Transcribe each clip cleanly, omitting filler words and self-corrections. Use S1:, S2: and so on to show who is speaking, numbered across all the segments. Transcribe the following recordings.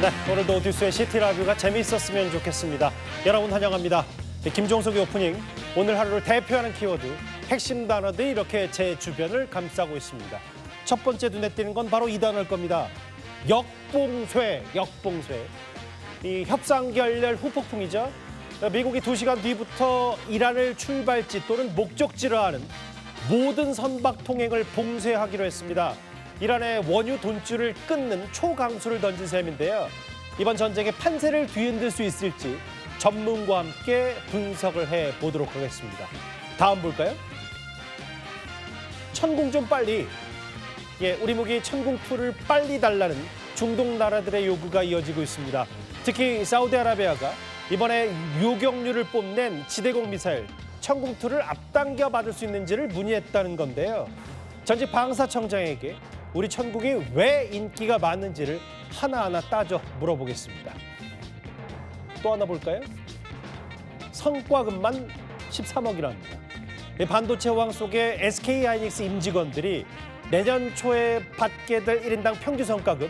S1: 네, 오늘도 뉴스의 시티라뷰가 재미있었으면 좋겠습니다. 여러분 환영합니다. 김종석의 오프닝, 오늘 하루를 대표하는 키워드, 핵심 단어들이 이렇게 제 주변을 감싸고 있습니다. 첫 번째 눈에 띄는 건 바로 이 단어일 겁니다. 역봉쇄. 이 협상 결렬 후폭풍이죠. 미국이 2시간 뒤부터 이란을 출발지 또는 목적지로 하는 모든 선박 통행을 봉쇄하기로 했습니다. 이란의 원유 돈줄을 끊는 초강수를 던진 셈인데요. 이번 전쟁의 판세를 뒤흔들 수 있을지 전문가와 함께 분석을 해보도록 하겠습니다. 다음 볼까요? 천궁 좀 빨리. 우리 무기 천궁2를 빨리 달라는 중동 나라들의 요구가 이어지고 있습니다. 특히 사우디아라비아가 이번에 요격류를 뽐낸 지대공 미사일 천궁2를 앞당겨 받을 수 있는지를 문의했다는 건데요. 전직 방사청장에게 우리 천궁이 왜 인기가 많은지를 하나하나 따져 물어보겠습니다. 또 하나 볼까요? 성과금만 13억이랍니다. 반도체 호황 속에 SK하이닉스 임직원들이 내년 초에 받게 될 1인당 평균 성과급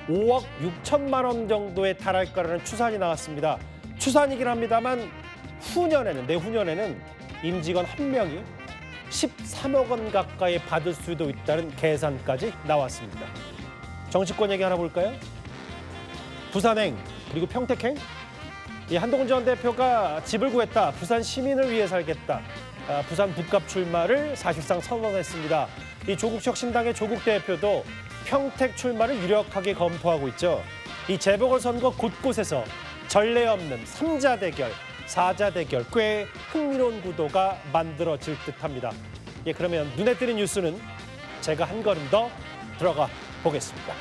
S1: 5억 6천만 원 정도에 달할 거라는 추산이 나왔습니다. 추산이긴 합니다만 내후년에는 임직원 한 명이 13억 원 가까이 받을 수도 있다는 계산까지 나왔습니다. 정치권 얘기 하나 볼까요? 부산행 그리고 평택행. 한동훈 전 대표가 집을 구했다. 부산 시민을 위해 살겠다. 부산 북갑 출마를 사실상 선언했습니다. 이 조국혁신당의 조국 대표도 평택 출마를 유력하게 검토하고 있죠. 이 재보궐선거 곳곳에서 전례 없는 3자 대결, 4자 대결, 꽤 흥미로운 구도가 만들어질 듯합니다. 그러면 눈에 띄는 뉴스는 제가 한 걸음 더 들어가 보겠습니다.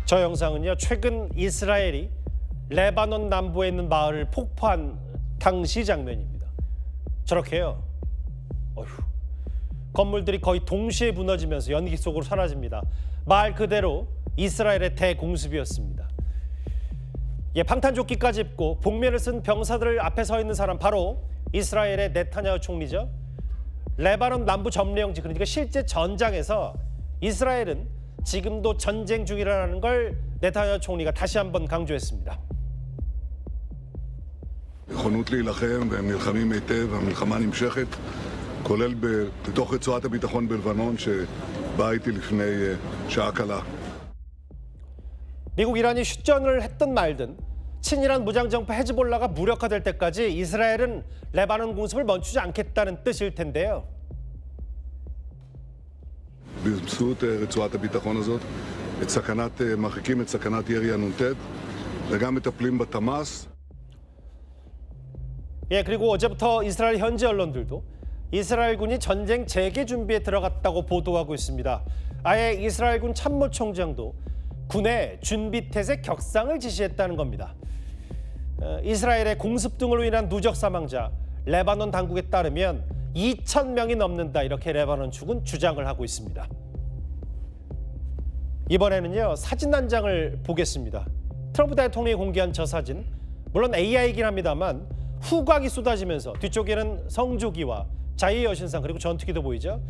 S1: 저 영상은요, 최근 이스라엘이 레바논 남부에 있는 마을을 폭파한 당시 장면입니다. 저렇게요. 건물들이 거의 동시에 무너지면서 연기 속으로 사라집니다. 말 그대로 이스라엘의 대공습이었습니다. 방탄조끼까지 입고 복면을 쓴 병사들 앞에 서 있는 사람, 바로 이스라엘의 네타냐후 총리죠. 레바논 남부 점령지, 그러니까 실제 전장에서 이스라엘은 지금도 전쟁 중이라는 걸 네타냐후 총리가 다시 한번 강조했습니다.
S2: נכונות להילחם והם נלחמים היטב, המלחמה נמשכת, כולל בתוך רצועת הביטחון בלבנון שבאה איתי לפני שעה קלה.
S1: 미국 이란이 휴전을 했든 말든 친이란 무장정파 헤즈볼라가 무력화될 때까지 이스라엘은 레바논 공습을 멈추지 않겠다는 뜻일 텐데요.
S2: באמצעות רצועת הביטחון הזאת, מרחיקים את סכנת ירי הנ"ט וגם מטפלים בתמ"ס.
S1: 그리고 어제부터 이스라엘 현지 언론들도 이스라엘군이 전쟁 재개 준비에 들어갔다고 보도하고 있습니다. 아예 이스라엘군 참모총장도 군의 준비 태세 격상을 지시했다는 겁니다. 이스라엘의 공습 등으로 인한 누적 사망자, 레바논 당국에 따르면 2,000명이 넘는다, 이렇게 레바논 측은 주장을 하고 있습니다. 이번에는요, 사진 한 장을 보겠습니다. 트럼프 대통령이 공개한 저 사진, 물론 AI이긴 합니다만 후광이 쏟아지면서 뒤쪽에는 성조기와 자유의 여신상 그리고 전투기도 보이죠.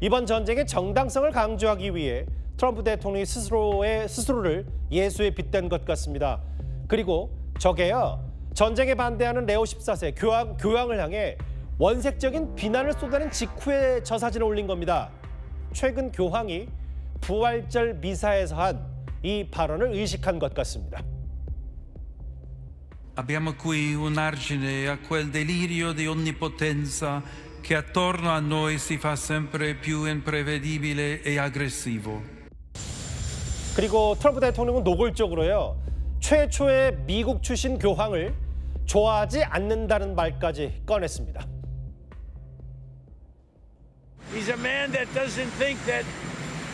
S1: 이번 전쟁의 정당성을 강조하기 위해 트럼프 대통령이 스스로를 예수에 빗댄 것 같습니다. 그리고 저게요, 전쟁에 반대하는 레오 14세 교황을 향해 원색적인 비난을 쏟아낸 직후에 저 사진을 올린 겁니다. 최근 교황이 부활절 미사에서 한 이 발언을 의식한 것 같습니다.
S3: Abbiamo qui un argine a quel delirio di onnipotenza che attorno a noi si fa sempre più imprevedibile e aggressivo.
S1: 그리고 트럼프 대통령은 노골적으로요, 최초의 미국 출신 교황을 좋아하지 않는다는 말까지 꺼냈습니다.
S4: He's a man that doesn't think that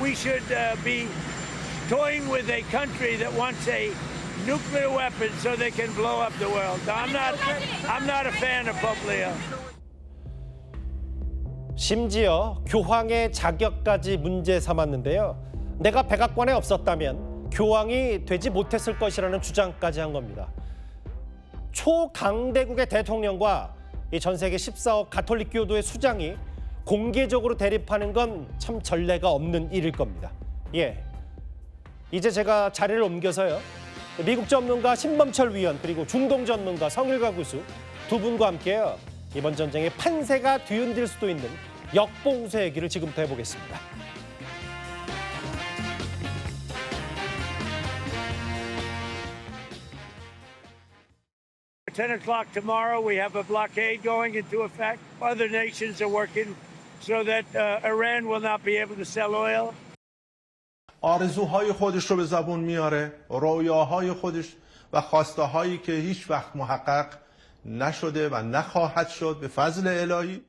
S4: we should be toying with a country that wants a nuclear weapon so they can blow up the world. I'm not a fan of Pope Leo.
S1: 심지어 교황의 자격까지 문제 삼았는데요. 내가 백악관에 없었다면 교황이 되지 못했을 것이라는 주장까지 한 겁니다. 초강대국의 대통령과 이 전 세계 14억 가톨릭 교도의 수장이 공개적으로 대립하는 건 참 전례가 없는 일일 겁니다. 예, 이제 제가 자리를 옮겨서요. 미국 전문가 신범철 위원 그리고 중동 전문가 성일가 교수 두 분과 함께요. 이번 전쟁의 판세가 뒤흔들 수도 있는 역봉쇄 얘기를 지금부터 해보겠습니다.
S4: 10 o'clock tomorrow, we have a blockade going into effect. Other nations are working so that Iran will not be able to sell oil.
S5: آرزوهای خودش رو به زبون میاره، رویاهای خودش و خواسته هایی که هیچ وقت محقق نشده و نخواهد شد به فضل الهی.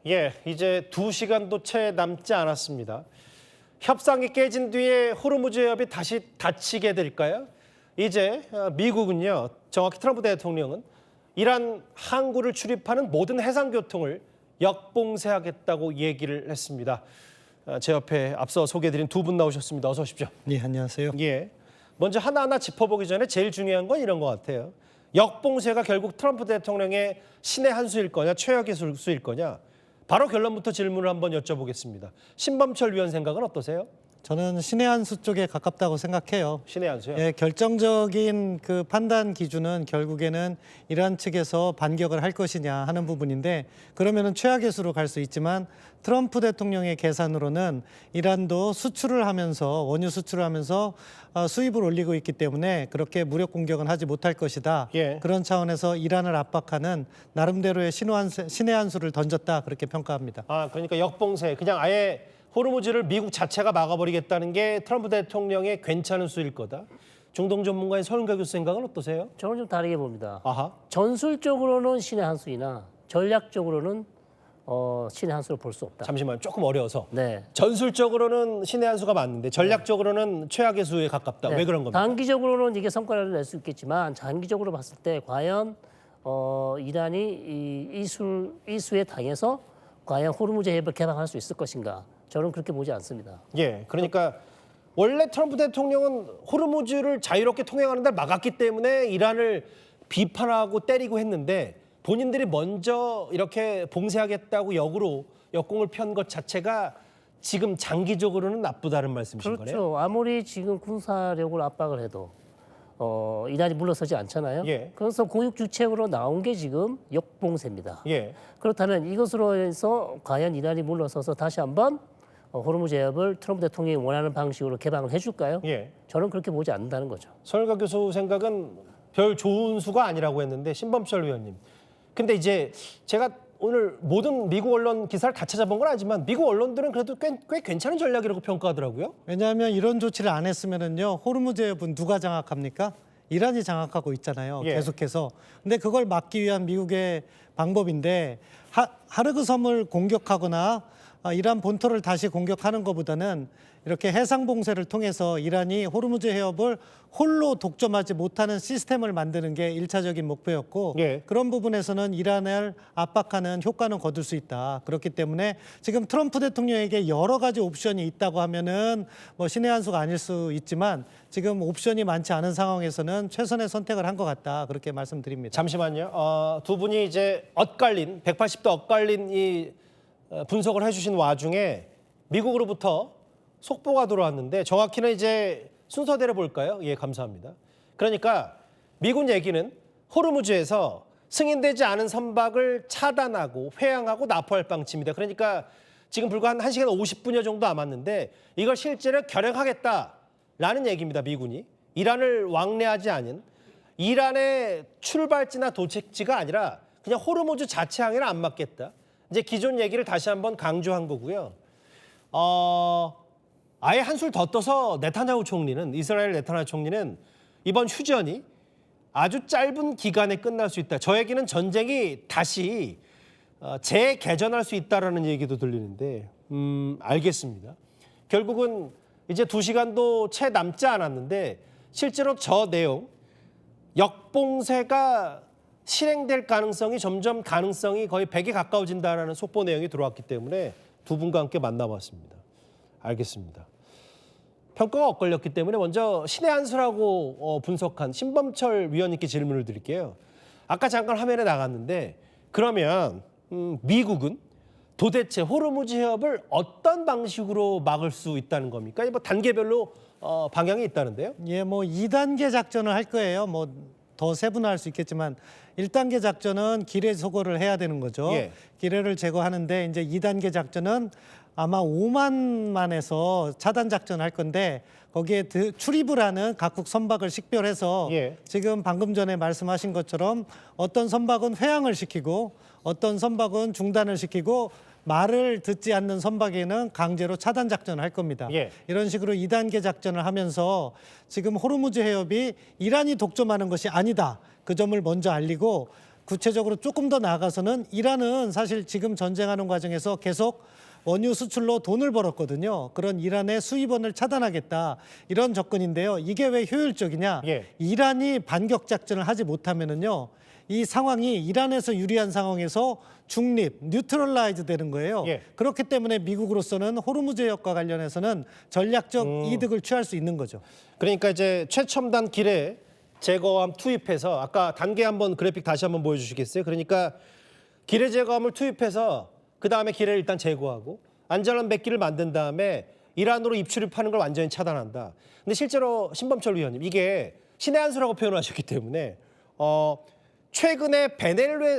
S1: 예, 이제 2시간도 채 남지 않았습니다. 협상이 깨진 뒤에 호르무즈 해협이 다시 닫히게 될까요? 이제 미국은요, 정확히 트럼프 대통령은 이란 항구를 출입하는 모든 해상교통을 역봉쇄하겠다고 얘기를 했습니다. 제 옆에 앞서 소개해드린 두 분 나오셨습니다. 어서 오십시오.
S6: 네, 안녕하세요.
S1: 예, 먼저 하나하나 짚어보기 전에 제일 중요한 건 이런 것 같아요. 역봉쇄가 결국 트럼프 대통령의 신의 한 수일 거냐, 최악의 수일 거냐. 바로 결론부터 질문을 한번 여쭤보겠습니다. 신범철 위원 생각은 어떠세요?
S6: 저는 신의 한 수 쪽에 가깝다고 생각해요.
S1: 신의 한 수요?
S6: 예, 결정적인 그 판단 기준은 결국에는 이란 측에서 반격을 할 것이냐 하는 부분인데, 그러면은 최악의 수로 갈 수 있지만 트럼프 대통령의 계산으로는 이란도 수출을 하면서 원유 수출을 하면서 수입을 올리고 있기 때문에 그렇게 무력 공격은 하지 못할 것이다.
S1: 예.
S6: 그런 차원에서 이란을 압박하는 나름대로의 신의 한 수를 던졌다, 그렇게 평가합니다.
S1: 아, 그러니까 역봉쇄, 그냥 아예 호르무즈를 미국 자체가 막아버리겠다는 게 트럼프 대통령의 괜찮은 수일 거다. 중동 전문가인 서은가 교수 생각은 어떠세요?
S7: 저는 좀 다르게 봅니다.
S1: 아하.
S7: 전술적으로는 신의 한 수이나 전략적으로는 신의 한 수를 볼 수 없다.
S1: 잠시만, 조금 어려워서.
S7: 네.
S1: 전술적으로는 신의 한 수가 맞는데 전략적으로는 최악의 수에 가깝다.
S7: 네.
S1: 왜 그런 겁니까?
S7: 단기적으로는 이게 성과를 낼 수 있겠지만 장기적으로 봤을 때 과연 이란이 이 수에 당해서 과연 호르무즈 해협을 개방할 수 있을 것인가? 저는 그렇게 보지 않습니다.
S1: 예, 그러니까 원래 트럼프 대통령은 호르무즈를 자유롭게 통행하는 데 막았기 때문에 이란을 비판하고 때리고 했는데, 본인들이 먼저 이렇게 봉쇄하겠다고 역공을 편 것 자체가 지금 장기적으로는 나쁘다는 말씀이신
S7: 그렇죠.
S1: 거네요?
S7: 아무리 지금 군사력을 압박을 해도 이란이 물러서지 않잖아요.
S1: 예.
S7: 그래서 고육주책으로 나온 게 지금 역봉쇄입니다.
S1: 예.
S7: 그렇다면 이것으로 해서 과연 이란이 물러서서 다시 한번 호르무즈 해협을 트럼프 대통령이 원하는 방식으로 개방을 해줄까요?
S1: 예.
S7: 저는 그렇게 보지 않는다는 거죠.
S1: 서울가 교수 생각은 별 좋은 수가 아니라고 했는데, 신범철 위원님. 근데 이제 제가 오늘 모든 미국 언론 기사를 다 찾아본 건 아니지만 미국 언론들은 그래도 꽤 괜찮은 전략이라고 평가하더라고요.
S6: 왜냐하면 이런 조치를 안 했으면은요, 호르무즈 해협은 누가 장악합니까? 이란이 장악하고 있잖아요.
S1: 예.
S6: 계속해서. 근데 그걸 막기 위한 미국의 방법인데, 하르그 섬을 공격하거나 이란 본토를 다시 공격하는 것보다는 이렇게 해상 봉쇄를 통해서 이란이 호르무즈 해협을 홀로 독점하지 못하는 시스템을 만드는 게 1차적인 목표였고,
S1: 예.
S6: 그런 부분에서는 이란을 압박하는 효과는 거둘 수 있다. 그렇기 때문에 지금 트럼프 대통령에게 여러 가지 옵션이 있다고 하면은 뭐 신의 한 수가 아닐 수 있지만, 지금 옵션이 많지 않은 상황에서는 최선의 선택을 한 것 같다. 그렇게 말씀드립니다.
S1: 잠시만요. 두 분이 이제 180도 엇갈린 이 분석을 해주신 와중에 미국으로부터 속보가 들어왔는데, 정확히는 이제 순서대로 볼까요? 예, 감사합니다. 그러니까 미군 얘기는 호르무즈에서 승인되지 않은 선박을 차단하고 회항하고 납포할 방침이다. 그러니까 지금 불과 한 1시간 50분여 정도 남았는데 이걸 실제로 결행하겠다라는 얘기입니다. 미군이. 이란을 왕래하지 않은, 이란의 출발지나 도착지가 아니라 그냥 호르무즈 자체 항해를 안 막겠다. 이제 기존 얘기를 다시 한번 강조한 거고요. 아예 한술 더 떠서 이스라엘 네타냐후 총리는 이번 휴전이 아주 짧은 기간에 끝날 수 있다. 저 얘기는 전쟁이 다시 재개전할 수 있다라는 얘기도 들리는데, 알겠습니다. 결국은 이제 2시간도 채 남지 않았는데 실제로 저 내용, 역봉쇄가 실행될 가능성이 점점 거의 100에 가까워진다라는 속보 내용이 들어왔기 때문에 두 분과 함께 만나봤습니다. 알겠습니다. 평가가 엇갈렸기 때문에 먼저 신의 한 수라고 분석한 신범철 위원님께 질문을 드릴게요. 아까 잠깐 화면에 나갔는데 그러면 미국은 도대체 호르무즈 해협을 어떤 방식으로 막을 수 있다는 겁니까? 뭐 단계별로 방향이 있다는데요.
S6: 예, 뭐 2단계 작전을 할 거예요. 뭐 더 세분화할 수 있겠지만 1단계 작전은 기뢰 소거를 해야 되는 거죠.
S1: 예.
S6: 기뢰를 제거하는데 이제 2단계 작전은 아마 오만만에서 차단 작전을 할 건데 거기에 출입을 하는 각국 선박을 식별해서
S1: 예.
S6: 지금 방금 전에 말씀하신 것처럼 어떤 선박은 회항을 시키고 어떤 선박은 중단을 시키고 말을 듣지 않는 선박에는 강제로 차단 작전을 할 겁니다.
S1: 예.
S6: 이런 식으로 2단계 작전을 하면서 지금 호르무즈 해협이 이란이 독점하는 것이 아니다. 그 점을 먼저 알리고 구체적으로 조금 더 나아가서는 이란은 사실 지금 전쟁하는 과정에서 계속 원유 수출로 돈을 벌었거든요. 그런 이란의 수입원을 차단하겠다. 이런 접근인데요. 이게 왜 효율적이냐?
S1: 예.
S6: 이란이 반격 작전을 하지 못하면은요. 이 상황이 이란에서 유리한 상황에서 중립, 뉴트럴라이즈 되는 거예요.
S1: 예.
S6: 그렇기 때문에 미국으로서는 호르무즈 해협과 관련해서는 전략적 이득을 취할 수 있는 거죠.
S1: 그러니까 이제 최첨단 기뢰 제거함 투입해서 아까 단계 한번 그래픽 다시 한번 보여주시겠어요? 그러니까 기뢰 제거함을 투입해서 그 다음에 기뢰를 일단 제거하고 안전한 백기를 만든 다음에 이란으로 입출입하는 걸 완전히 차단한다. 근데 실제로 신범철 위원님 이게 신의 한 수라고 표현을 하셨기 때문에 최근에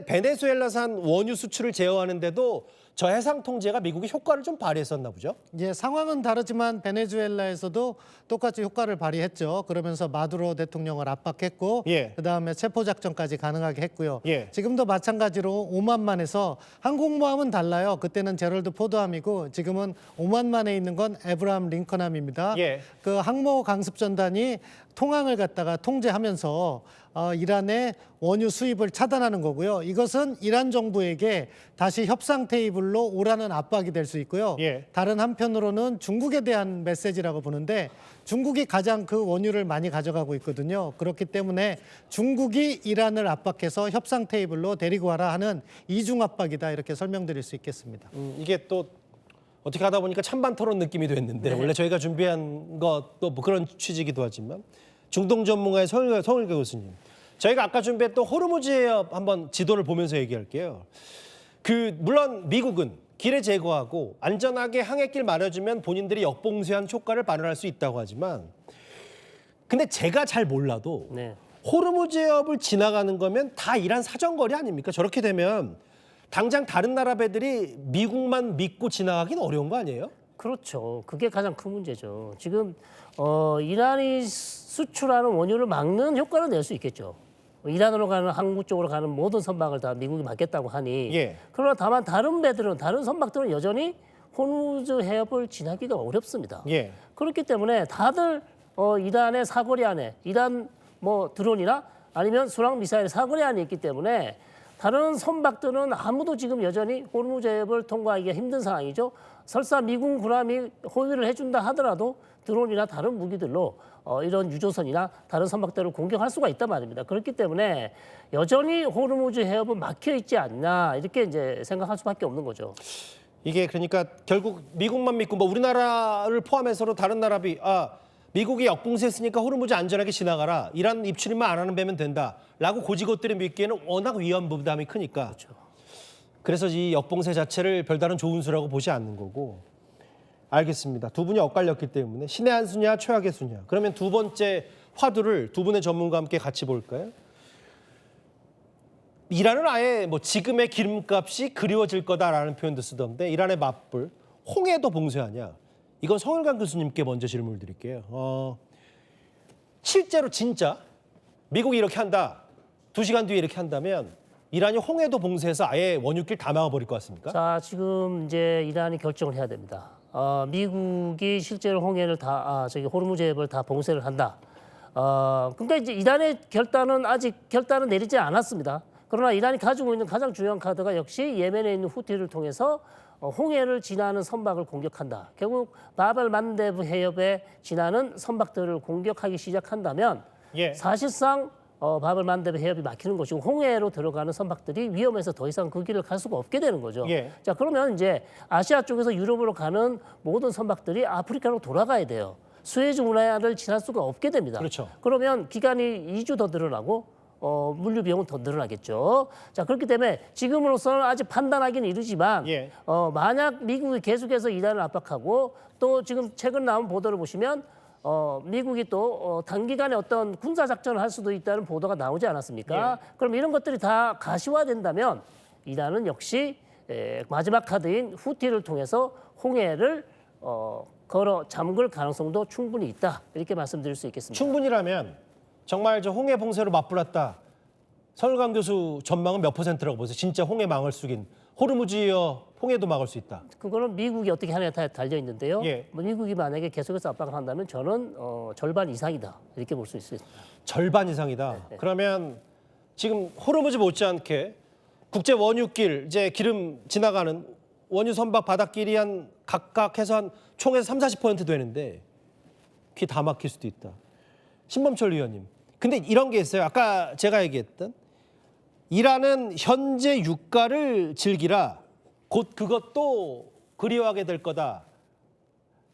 S1: 베네수엘라산 원유 수출을 제어하는데도 저 해상 통제가 미국이 효과를 좀 발휘했었나 보죠?
S6: 예, 상황은 다르지만 베네수엘라에서도 똑같이 효과를 발휘했죠. 그러면서 마두로 대통령을 압박했고
S1: 예.
S6: 그다음에 체포 작전까지 가능하게 했고요.
S1: 예.
S6: 지금도 마찬가지로 오만만에서 항공모함은 달라요. 그때는 제럴드 포드함이고 지금은 오만만에 있는 건 에브라함 링컨함입니다.
S1: 예.
S6: 그 항모 강습 전단이 통항을 갖다가 통제하면서 이란의 원유 수입을 차단하는 거고요. 이것은 이란 정부에게 다시 협상 테이블로 오라는 압박이 될 수 있고요.
S1: 예.
S6: 다른 한편으로는 중국에 대한 메시지라고 보는데 중국이 가장 그 원유를 많이 가져가고 있거든요. 그렇기 때문에 중국이 이란을 압박해서 협상 테이블로 데리고 와라 하는 이중 압박이다 이렇게 설명드릴 수 있겠습니다.
S1: 이게 또 어떻게 하다 보니까 찬반 토론 느낌이 됐는데 원래 저희가 준비한 것도 뭐 그런 취지이기도 하지만 중동 전문가의 성일교 교수님, 저희가 아까 준비했던 호르무즈 해협 한번 지도를 보면서 얘기할게요. 물론 미국은 기뢰 제거하고 안전하게 항해길 마련해주면 본인들이 역봉쇄한 효과를 발휘할 수 있다고 하지만 근데 제가 잘 몰라도
S7: 네.
S1: 호르무즈 해협을 지나가는 거면 다 이란 사정거리 아닙니까? 저렇게 되면 당장 다른 나라 배들이 미국만 믿고 지나가긴 어려운 거 아니에요?
S7: 그렇죠. 그게 가장 큰 문제죠. 지금 이란이 수출하는 원유를 막는 효과를 낼 수 있겠죠. 이란으로 가는 항구 쪽으로 가는 모든 선박을 다 미국이 막겠다고 하니.
S1: 예.
S7: 그러나 다만 다른 선박들은 여전히 호르무즈 해협을 지나기가 어렵습니다.
S1: 예.
S7: 그렇기 때문에 다들 이란의 사거리 안에 이란 뭐 드론이나 아니면 순항 미사일 사거리 안에 있기 때문에 다른 선박들은 아무도 지금 여전히 호르무즈 해협을 통과하기가 힘든 상황이죠. 설사 미군 군함이 호위를 해준다 하더라도 드론이나 다른 무기들로 이런 유조선이나 다른 선박들을 공격할 수가 있단 말입니다. 그렇기 때문에 여전히 호르무즈 해협은 막혀 있지 않나 이렇게 이제 생각할 수밖에 없는 거죠.
S1: 이게 그러니까 결국 미국만 믿고 뭐 우리나라를 포함해서도 다른 나라비 미국이 역봉쇄했으니까 호르무즈 안전하게 지나가라. 이란 입출입만 안 하는 배면 된다라고 고지것들이 믿기에는 워낙 위험 부담이 크니까.
S7: 그렇죠.
S1: 그래서 이 역봉쇄 자체를 별다른 좋은 수라고 보지 않는 거고. 알겠습니다. 두 분이 엇갈렸기 때문에 신의 한 수냐 최악의 수냐. 그러면 두 번째 화두를 두 분의 전문가와 함께 같이 볼까요? 이란은 아예 뭐 지금의 기름값이 그리워질 거다라는 표현도 쓰던데 이란의 맞불 홍해도 봉쇄하냐? 이건 성일관 교수님께 먼저 질문을 드릴게요. 실제로 진짜 미국이 이렇게 한다. 2시간 뒤에 이렇게 한다면 이란이 홍해도 봉쇄해서 아예 원유길 다 막아버릴 것 같습니까?
S7: 자, 지금 이제 이란이 결정을 해야 됩니다. 미국이 실제로 홍해를 호르무즈 해협을 다 봉쇄를 한다. 그러니까 이제 이란의 결단은 내리지 않았습니다. 그러나 이란이 가지고 있는 가장 중요한 카드가 역시 예멘에 있는 후티를 통해서 홍해를 지나는 선박을 공격한다. 결국 바벨 만데브 해협에 지나는 선박들을 공격하기 시작한다면
S1: 예.
S7: 사실상 바벨 만데브 해협이 막히는 것이고 홍해로 들어가는 선박들이 위험해서 더 이상 그 길을 갈 수가 없게 되는 거죠.
S1: 예.
S7: 자, 그러면 이제 아시아 쪽에서 유럽으로 가는 모든 선박들이 아프리카로 돌아가야 돼요. 수에즈 운하를 지날 수가 없게 됩니다.
S1: 그렇죠.
S7: 그러면 기간이 2주 더 늘어나고 물류 비용은 더 늘어나겠죠. 자, 그렇기 때문에 지금으로서는 아직 판단하기는 이르지만
S1: 예.
S7: 만약 미국이 계속해서 이란을 압박하고 또 지금 최근 나온 보도를 보시면 미국이 또 단기간에 어떤 군사 작전을 할 수도 있다는 보도가 나오지 않았습니까? 그럼 이런 것들이 다 가시화된다면 이란은 역시 마지막 카드인 후티를 통해서 홍해를 걸어 잠글 가능성도 충분히 있다. 이렇게 말씀드릴 수 있겠습니다.
S1: 충분이라면 정말 저 홍해 봉쇄로 맞불었다. 서울강 교수 전망은 몇 %라고 보세요? 진짜 홍해 망을 숙인 호르무즈여 홍해도 막을 수 있다.
S7: 그거는 미국이 어떻게 하냐에 달려 있는데요.
S1: 예.
S7: 뭐 미국이 만약에 계속해서 압박을 한다면 저는 절반 이상이다. 이렇게 볼 수 있습니다.
S1: 절반 이상이다. 그러면 지금 호르무즈 못지않게 국제 원유길 이제 기름 지나가는 원유 선박 바닷길이 한 각각 해서 한 총에서 30-40% 되는데 귀 다 막힐 수도 있다. 신범철 의원님. 근데 이런 게 있어요. 아까 제가 얘기했던 이란은 현재 유가를 즐기라. 곧 그것도 그리워하게 될 거다.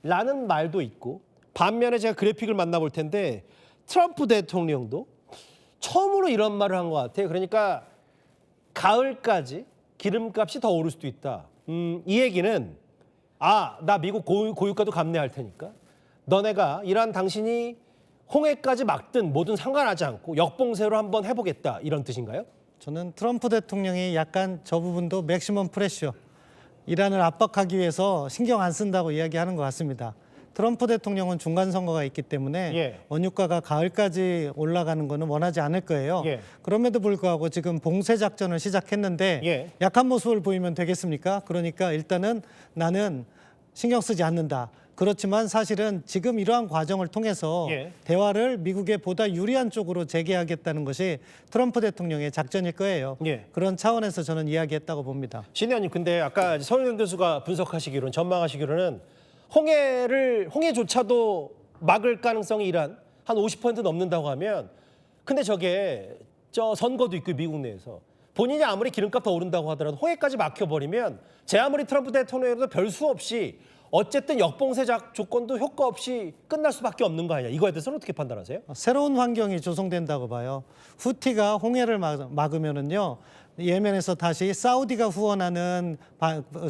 S1: 라는 말도 있고 반면에 제가 그래픽을 만나볼 텐데 트럼프 대통령도 처음으로 이런 말을 한 것 같아요. 그러니까 가을까지 기름값이 더 오를 수도 있다. 이 얘기는 나 미국 고유가도 감내할 테니까 너네가 이란 당신이 홍해까지 막든 뭐든 상관하지 않고 역봉쇄로 한번 해보겠다 이런 뜻인가요?
S6: 저는 트럼프 대통령이 약간 저 부분도 맥시멈 프레셔, 이란을 압박하기 위해서 신경 안 쓴다고 이야기하는 것 같습니다. 트럼프 대통령은 중간 선거가 있기 때문에
S1: 예.
S6: 원유가가 가을까지 올라가는 거는 원하지 않을 거예요.
S1: 예.
S6: 그럼에도 불구하고 지금 봉쇄 작전을 시작했는데
S1: 예.
S6: 약한 모습을 보이면 되겠습니까? 그러니까 일단은 나는 신경 쓰지 않는다. 그렇지만 사실은 지금 이러한 과정을 통해서
S1: 예. 대화를
S6: 미국에 보다 유리한 쪽으로 재개하겠다는 것이 트럼프 대통령의 작전일 거예요.
S1: 예.
S6: 그런 차원에서 저는 이야기했다고 봅니다.
S1: 신 의원님, 근데 아까 서울경 교수가 분석하시기로는 전망하시기로는 홍해조차도 막을 가능성이 이란 한 50% 넘는다고 하면 근데 저게 저 선거도 있고 미국 내에서 본인이 아무리 기름값 더 오른다고 하더라도 홍해까지 막혀버리면 제 아무리 트럼프 대통령이라도 별 수 없이 어쨌든 역봉쇄 조건도 효과 없이 끝날 수밖에 없는 거 아니냐. 이거에 대해서는 어떻게 판단하세요?
S6: 새로운 환경이 조성된다고 봐요. 후티가 홍해를 막으면은요, 예멘에서 다시 사우디가 후원하는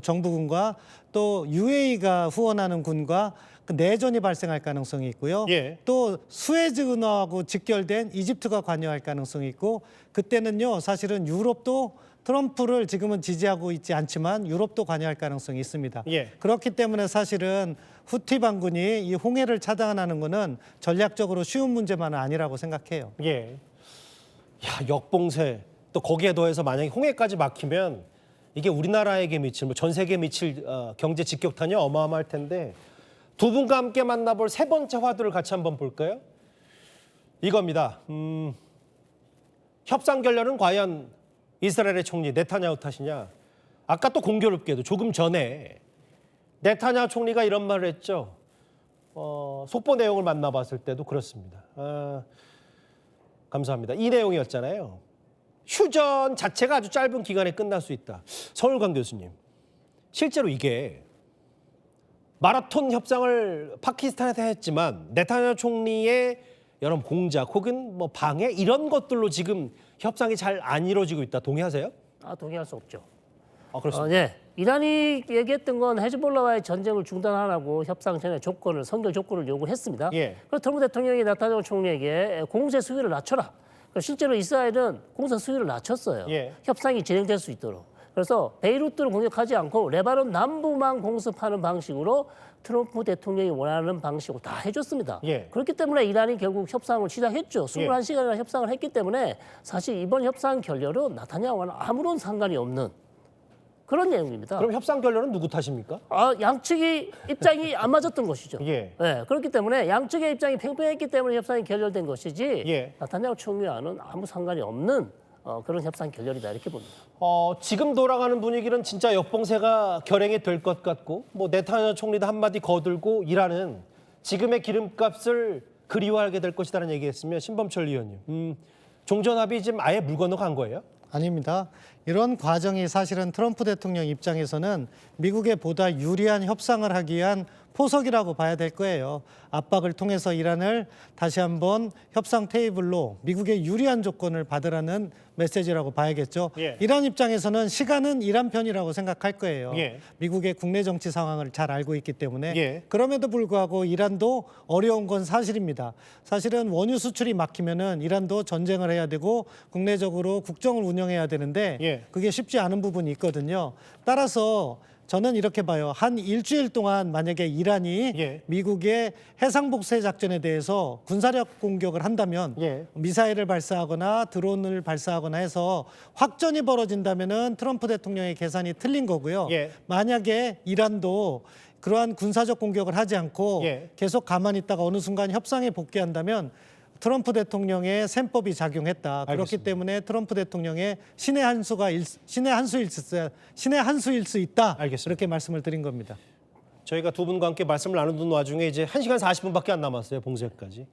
S6: 정부군과 또 UAE가 후원하는 군과 그 내전이 발생할 가능성이 있고요.
S1: 예.
S6: 또 수에즈 운하하고 직결된 이집트가 관여할 가능성이 있고 그때는요, 사실은 유럽도 트럼프를 지금은 지지하고 있지 않지만 유럽도 관여할 가능성이 있습니다.
S1: 예.
S6: 그렇기 때문에 사실은 후티 반군이 이 홍해를 차단하는 것은 전략적으로 쉬운 문제만은 아니라고 생각해요.
S1: 예. 역봉쇄 또 거기에 더해서 만약에 홍해까지 막히면 이게 우리나라에게 미칠 전 세계에 미칠 경제 직격탄이 어마어마할 텐데 두 분과 함께 만나볼 세 번째 화두를 같이 한번 볼까요? 이겁니다. 협상 결렬은 과연 이스라엘의 총리 네타냐후 탓이냐? 아까 또 공교롭게도 조금 전에 네타냐후 총리가 이런 말을 했죠. 속보 내용을 만나봤을 때도 그렇습니다. 감사합니다. 이 내용이었잖아요. 휴전 자체가 아주 짧은 기간에 끝날 수 있다. 서울강 교수님, 실제로 이게 마라톤 협상을 파키스탄에서 했지만 네타냐후 총리의 여러 공작 혹은 뭐 방해 이런 것들로 지금 협상이 잘 안 이루어지고 있다. 동의하세요?
S7: 동의할 수 없죠.
S1: 그렇습니다.
S7: 네. 이란이 얘기했던 건 헤즈볼라와의 전쟁을 중단하라고 협상 전에 선결 조건을 요구했습니다.
S1: 예.
S7: 그래서 트럼프 대통령이 네타냐후 총리에게 공세 수위를 낮춰라. 실제로 이스라엘은 공세 수위를 낮췄어요.
S1: 예.
S7: 협상이 진행될 수 있도록. 그래서 베이루트를 공격하지 않고 레바논 남부만 공습하는 방식으로 트럼프 대통령이 원하는 방식으로 다 해줬습니다.
S1: 예.
S7: 그렇기 때문에 이란이 결국 협상을 시작했죠. 21시간이나 협상을 했기 때문에 사실 이번 협상 결렬은 네타냐후와는 아무런 상관이 없는 그런 내용입니다.
S1: 그럼 협상 결렬은 누구 탓입니까?
S7: 양측이 입장이 안 맞았던 것이죠.
S1: 예.
S7: 네, 그렇기 때문에 양측의 입장이 팽팽했기 때문에 협상이 결렬된 것이지
S1: 예.
S7: 네타냐후 총리와는 아무 상관이 없는 그런 협상 결렬이다 이렇게 봅니다.
S1: 지금 돌아가는 분위기는 진짜 역봉쇄가 결행이 될 것 같고 뭐 네타냐후 총리도 한마디 거들고 이란은 지금의 기름값을 그리워하게 될 것이라는 얘기했으면 신범철 의원님 종전합의 지금 아예 물 건너간 거예요?
S6: 아닙니다. 이런 과정이 사실은 트럼프 대통령 입장에서는 미국에 보다 유리한 협상을 하기 위한 포석이라고 봐야 될 거예요. 압박을 통해서 이란을 다시 한번 협상 테이블로 미국의 유리한 조건을 받으라는 메시지라고 봐야겠죠.
S1: 예.
S6: 이란 입장에서는 시간은 이란 편이라고 생각할 거예요.
S1: 예.
S6: 미국의 국내 정치 상황을 잘 알고 있기 때문에
S1: 예.
S6: 그럼에도 불구하고 이란도 어려운 건 사실입니다. 사실은 원유 수출이 막히면은 이란도 전쟁을 해야 되고 국내적으로 국정을 운영해야 되는데
S1: 예.
S6: 그게 쉽지 않은 부분이 있거든요. 따라서 저는 이렇게 봐요. 한 일주일 동안 만약에 이란이
S1: 예.
S6: 미국의 해상복세 작전에 대해서 군사력 공격을 한다면
S1: 예.
S6: 미사일을 발사하거나 드론을 발사하거나 해서 확전이 벌어진다면은 트럼프 대통령의 계산이 틀린 거고요.
S1: 예.
S6: 만약에 이란도 그러한 군사적 공격을 하지 않고
S1: 예.
S6: 계속 가만히 있다가 어느 순간 협상에 복귀한다면 트럼프 대통령의 셈법이 작용했다. 그렇기
S1: 알겠습니다.
S6: 때문에 트럼프 대통령의 신의 한 수일 수 있다.
S1: 알겠습니다.
S6: 그렇게 말씀을 드린 겁니다.
S1: 저희가 두 분과 함께 말씀을 나누는 와중에 이제 1시간 40분밖에 안 남았어요. 봉쇄까지.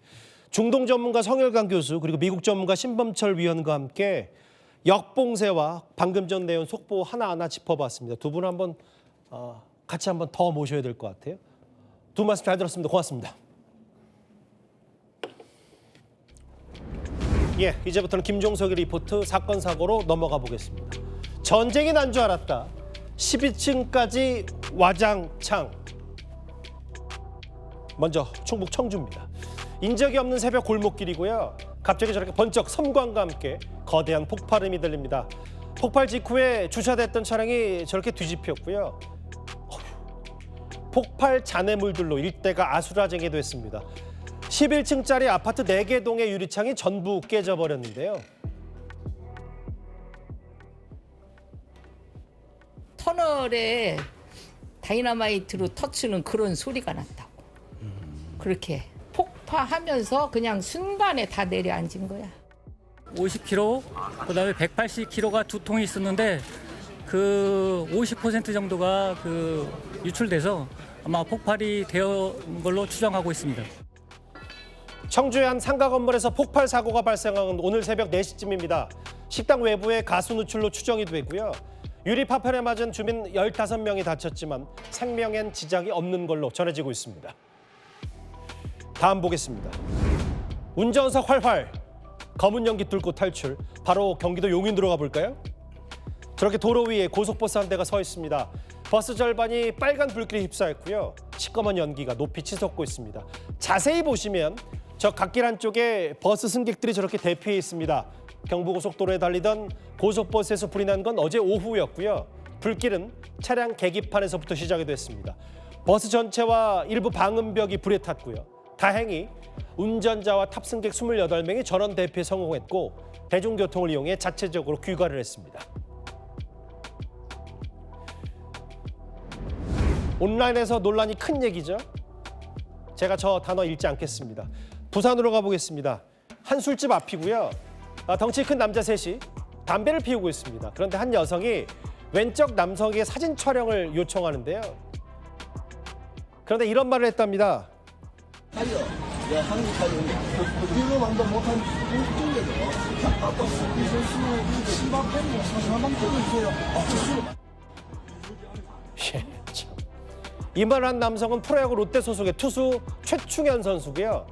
S1: 중동 전문가 성열강 교수 그리고 미국 전문가 신범철 위원과 함께 역봉쇄와 방금 전 내용 속보 하나하나 짚어봤습니다. 두 분 한번 같이 한번 더 모셔야 될 것 같아요. 두 말씀 잘 들었습니다. 고맙습니다. 예, 이제부터는 김종석의 리포트 사건 사고로 넘어가 보겠습니다. 전쟁이 난 줄 알았다. 12층까지 와장창. 먼저 충북 청주입니다. 인적이 없는 새벽 골목길이고요. 갑자기 저렇게 번쩍 섬광과 함께 거대한 폭발음이 들립니다. 폭발 직후에 주차됐던 차량이 저렇게 뒤집혔고요. 폭발 잔해물들로 일대가 아수라장이 됐습니다. 11층짜리 아파트 4개 동의 유리창이 전부 깨져버렸는데요.
S8: 터널에 다이너마이트로 터치는 그런 소리가 났다고. 그렇게 폭파하면서 그냥 순간에 다 내려앉은 거야.
S9: 50kg, 그다음에 180kg가 두 통이 있었는데 그 50% 정도가 그 유출돼서 아마 폭발이 되었던 걸로 추정하고 있습니다.
S1: 청주의 한 상가 건물에서 폭발 사고가 발생한 건 오늘 새벽 4시쯤입니다. 식당 외부에 가스 누출로 추정이 되고요. 유리 파편에 맞은 주민 15명이 다쳤지만 생명엔 지장이 없는 걸로 전해지고 있습니다. 다음 보겠습니다. 운전석 활활, 검은 연기 뚫고 탈출. 바로 경기도 용인 들어가 볼까요? 저렇게 도로 위에 고속버스 한 대가 서 있습니다. 버스 절반이 빨간 불길에 휩싸였고요. 시꺼먼 연기가 높이 치솟고 있습니다. 자세히 보시면 저 갓길 한쪽에 버스 승객들이 저렇게 대피해 있습니다. 경부고속도로에 달리던 고속버스에서 불이 난 건 어제 오후였고요. 불길은 차량 계기판에서부터 시작이 됐습니다. 버스 전체와 일부 방음벽이 불에 탔고요. 다행히 운전자와 탑승객 28명이 전원 대피에 성공했고 대중교통을 이용해 자체적으로 귀가를 했습니다. 온라인에서 논란이 큰 얘기죠. 제가 저 단어 읽지 않겠습니다. 부산으로 가보겠습니다. 한 술집 앞이고요. 덩치 큰 남자 셋이 담배를 피우고 있습니다. 그런데 한 여성이 왼쪽 남성에게 사진 촬영을 요청하는데요. 그런데 이런 말을 했답니다. 이 말을 한 남성은 프로야구 롯데 소속의 투수 최충현 선수고요.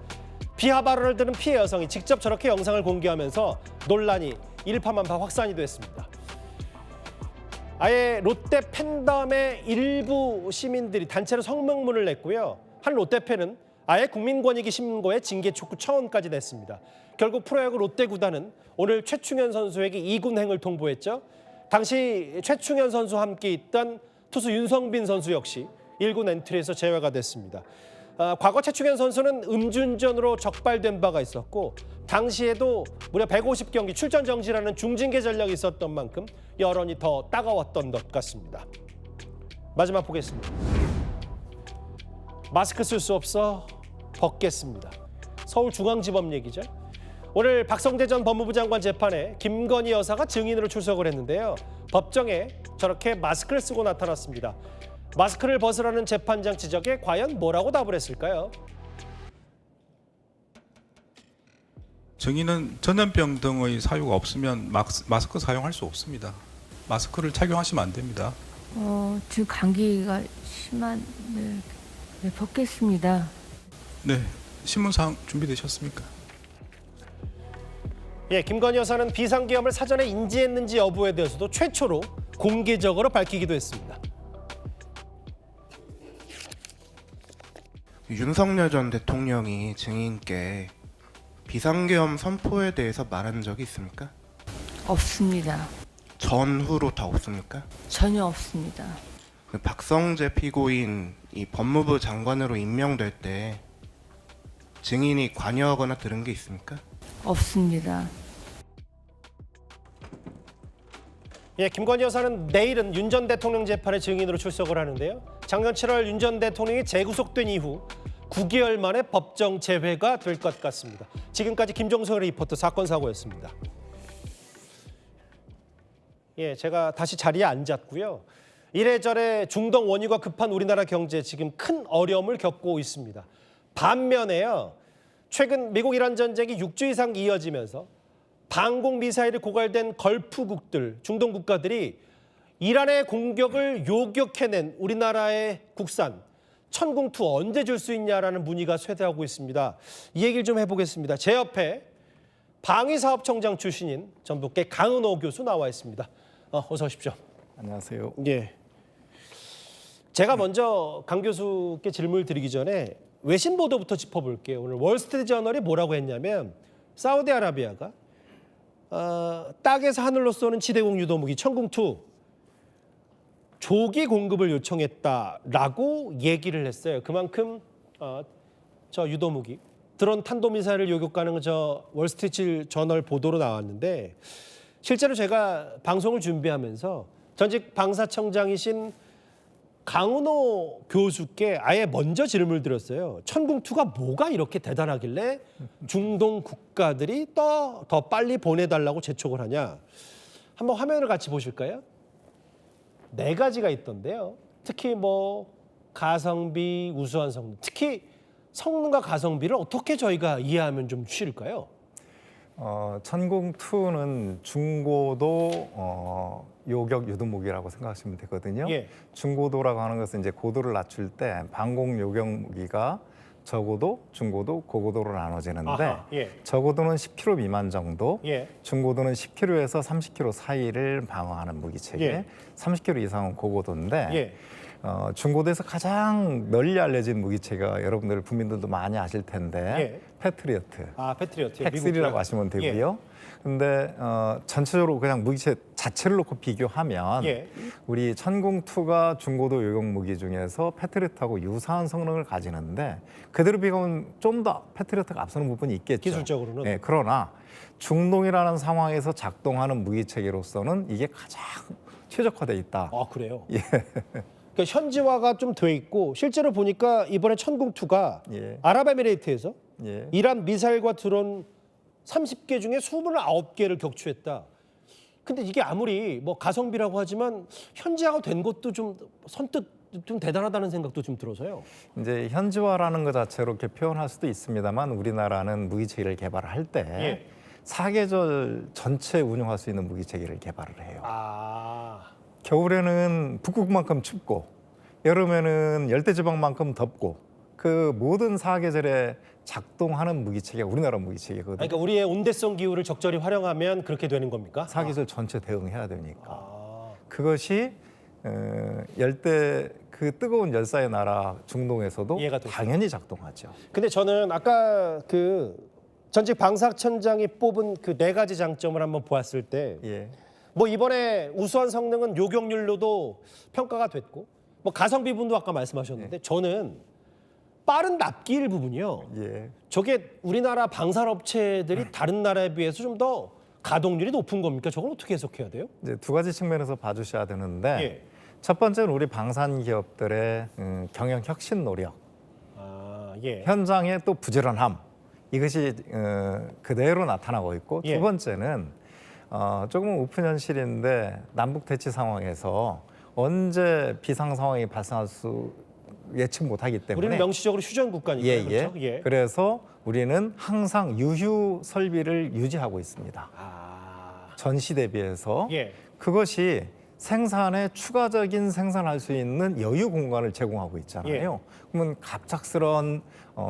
S1: 비하 발언을 들은 피해 여성이 직접 저렇게 영상을 공개하면서 논란이 일파만파 확산이 됐습니다. 아예 롯데 팬덤의 일부 시민들이 단체로 성명문을 냈고요. 한 롯데팬은 아예 국민권익위 신고에 징계 촉구 청원까지 냈습니다. 결국 프로야구 롯데 구단은 오늘 최충현 선수에게 2군행을 통보했죠. 당시 최충현 선수와 함께 있던 투수 윤성빈 선수 역시 1군 엔트리에서 제외가 됐습니다. 과거 최충현 선수는 음주운전으로 적발된 바가 있었고 당시에도 무려 150경기 출전 정지라는 중징계 전력이 있었던 만큼 여론이 더 따가웠던 것 같습니다. 마지막 보겠습니다. 마스크 쓸 수 없어 벗겠습니다. 서울중앙지법 얘기죠. 오늘 박성대 전 법무부 장관 재판에 김건희 여사가 증인으로 출석을 했는데요. 법정에 저렇게 마스크를 쓰고 나타났습니다. 마스크를 벗으라는 재판장 지적에 과연 뭐라고 답을 했을까요?
S10: 증인은 전염병 등의 사유가 없으면 마스크 사용할 수 없습니다. 마스크를 착용하시면 안 됩니다.
S11: 지금 감기가 심한 네, 벗겠습니다.
S10: 네, 신문사항 준비되셨습니까?
S1: 예, 김건희 여사는 비상계엄을 사전에 인지했는지 여부에 대해서도 최초로 공개적으로 밝히기도 했습니다.
S12: 윤석열 전 대통령이 증인께 비상계엄 선포에 대해서 말한 적이 있습니까?
S11: 없습니다.
S12: 전후로 다 없습니까?
S11: 전혀 없습니다.
S12: 박성재 피고인 이 법무부 장관으로 임명될 때 증인이 관여하거나 들은 게 있습니까?
S11: 없습니다.
S1: 예, 김건희 여사는 내일은 윤 전 대통령 재판에 증인으로 출석을 하는데요. 작년 7월 윤 전 대통령이 재구속된 이후 9개월 만에 법정 재회가 될 것 같습니다. 지금까지 김종석 리포터 사건 사고였습니다. 예, 제가 다시 자리에 앉았고요. 이래저래 중동 원유가 급한 우리나라 경제 지금 큰 어려움을 겪고 있습니다. 반면에요, 최근 미국 이란 전쟁이 6주 이상 이어지면서 방공 미사일이 고갈된 걸프국들, 중동 국가들이 이란의 공격을 요격해낸 우리나라의 국산 천궁2 언제 줄 수 있냐라는 문의가 쇄도하고 있습니다. 이 얘기를 좀 해보겠습니다. 제 옆에 방위사업청장 출신인 전북계 강은호 교수 나와 있습니다. 어서 오십시오.
S13: 안녕하세요.
S1: 예. 제가 먼저 강 교수께 질문을 드리기 전에 외신 보도부터 짚어볼게요. 오늘 월스트리트저널이 뭐라고 했냐면 사우디아라비아가 땅에서 하늘로 쏘는 지대공 유도무기 천궁2 조기 공급을 요청했다라고 얘기를 했어요. 그만큼 저 유도무기 드론 탄도미사일을 요격하는 저 월스트리트저널 보도로 나왔는데, 실제로 제가 방송을 준비하면서 전직 방사청장이신 강은호 교수께 아예 먼저 질문을 드렸어요. 천궁2가 뭐가 이렇게 대단하길래 중동 국가들이 더 빨리 보내달라고 재촉을 하냐. 한번 화면을 같이 보실까요? 4가지가 있던데요. 특히 뭐 가성비, 우수한 성능, 특히 성능과 가성비를 어떻게 저희가 이해하면 좀 쉬울까요?
S13: 천궁2는 중고도 요격 유도무기라고 생각하시면 되거든요.
S1: 예.
S13: 중고도라고 하는 것은 이제 고도를 낮출 때 방공 요격 무기가 저고도, 중고도, 고고도로 나눠지는데,
S1: 아하, 예.
S13: 저고도는 10km 미만 정도,
S1: 예.
S13: 중고도는 10km에서 30km 사이를 방어하는 무기체계,
S1: 예.
S13: 30km 이상은 고고도인데,
S1: 예.
S13: 중고도에서 가장 널리 알려진 무기체가 여러분들 국민들도 많이 아실 텐데,
S1: 예.
S13: 패트리어트.
S1: 패트리어트.
S13: 팩3라고 하시면 되고요. 근데 전체적으로 그냥 무기체 자체를 놓고 비교하면
S1: 예.
S13: 우리 천궁2가 중고도 요격 무기 중에서 패트리어트하고 유사한 성능을 가지는데, 그대로 비교하면 좀 더 패트리어트가 앞서는 부분이 있겠죠.
S1: 기술적으로는.
S13: 네, 그러나 중동이라는 상황에서 작동하는 무기 체계로서는 이게 가장 최적화돼 있다.
S1: 그래요?
S13: 예.
S1: 그러니까 현지화가 좀 돼 있고, 실제로 보니까 이번에 천궁2가
S13: 예.
S1: 아랍에미레이트에서
S13: 예.
S1: 이란 미사일과 드론 30개 중에 29개를 격추했다. 근데 이게 아무리 뭐 가성비라고 하지만 현지화가 된 것도 좀 선뜻 좀 대단하다는 생각도 좀 들어서요.
S13: 이제 현지화라는 것 자체로 이렇게 표현할 수도 있습니다만, 우리나라는 무기체계를 개발을 할 때
S1: 예.
S13: 사계절 전체 운영할 수 있는 무기체계를 개발을 해요. 겨울에는 북극만큼 춥고 여름에는 열대지방만큼 덥고 그 모든 사계절에 작동하는 무기체계가 우리나라 무기체계거든요.
S1: 그러니까 우리의 온대성 기후를 적절히 활용하면 그렇게 되는 겁니까?
S13: 사계절 전체 대응해야 되니까. 그것이 열대 그 뜨거운 열사의 나라 중동에서도 당연히 작동하죠.
S1: 근데 저는 아까 그 전직 방사청장이 뽑은 그 4가지 장점을 한번 보았을 때,
S13: 예.
S1: 뭐 이번에 우수한 성능은 요격률로도 평가가 됐고, 뭐 가성비 부분도 아까 말씀하셨는데, 저는 빠른 납기일 부분이요.
S13: 예.
S1: 저게 우리나라 방산업체들이 다른 나라에 비해서 좀 더 가동률이 높은 겁니까? 저걸 어떻게 해석해야 돼요?
S13: 이제 2가지 측면에서 봐주셔야 되는데,
S1: 예.
S13: 첫 번째는 우리 방산 기업들의 경영 혁신 노력,
S1: 예.
S13: 현장의 또 부지런함, 이것이 그대로 나타나고 있고,
S1: 예.
S13: 두 번째는 조금은 우픈 현실인데 남북 대치 상황에서 언제 비상 상황이 발생할 수 예측 못하기 때문에
S1: 우리는 명시적으로 휴전 국가니까요.
S13: 예,
S1: 그렇죠?
S13: 예.
S1: 예.
S13: 그래서 우리는 항상 유휴 설비를 유지하고 있습니다. 전 시대에 비해서
S1: 예.
S13: 그것이 생산에 추가적인 생산할 수 있는 여유 공간을 제공하고 있잖아요. 그러면 갑작스러운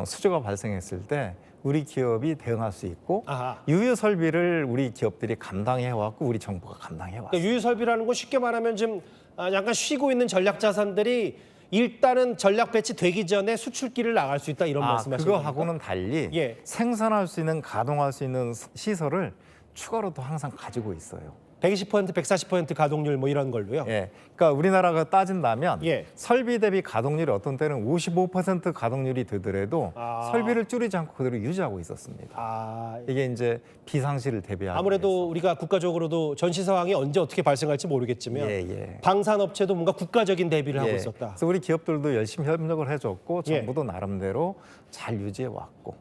S13: 수요가 발생했을 때 우리 기업이 대응할 수 있고 유유 설비를 우리 기업들이 감당해 왔고 우리 정부가 감당해 왔어요.
S1: 그러니까 유유 설비라는 건 쉽게 말하면 지금 약간 쉬고 있는 전략 자산들이 일단은 전략 배치되기 전에 수출길을 나갈 수 있다 이런 말씀하시는 겁니까?
S13: 그거하고는 달리 생산할 수 있는 가동할 수 있는 시설을 추가로 또 항상 가지고 있어요.
S1: 120%, 140% 가동률 뭐 이런 걸로요?
S13: 예. 그러니까 우리나라가 따진다면 설비 대비 가동률이 어떤 때는 55% 가동률이 되더라도 설비를 줄이지 않고 그대로 유지하고 있었습니다. 이게 이제 비상시를 대비하고
S1: 아무래도 우리가 국가적으로도 전시 상황이 언제 어떻게 발생할지 모르겠지만 방산업체도 뭔가 국가적인 대비를 하고 있었다.
S13: 그래서 우리 기업들도 열심히 협력을 해줬고 정부도 나름대로 잘 유지해 왔고.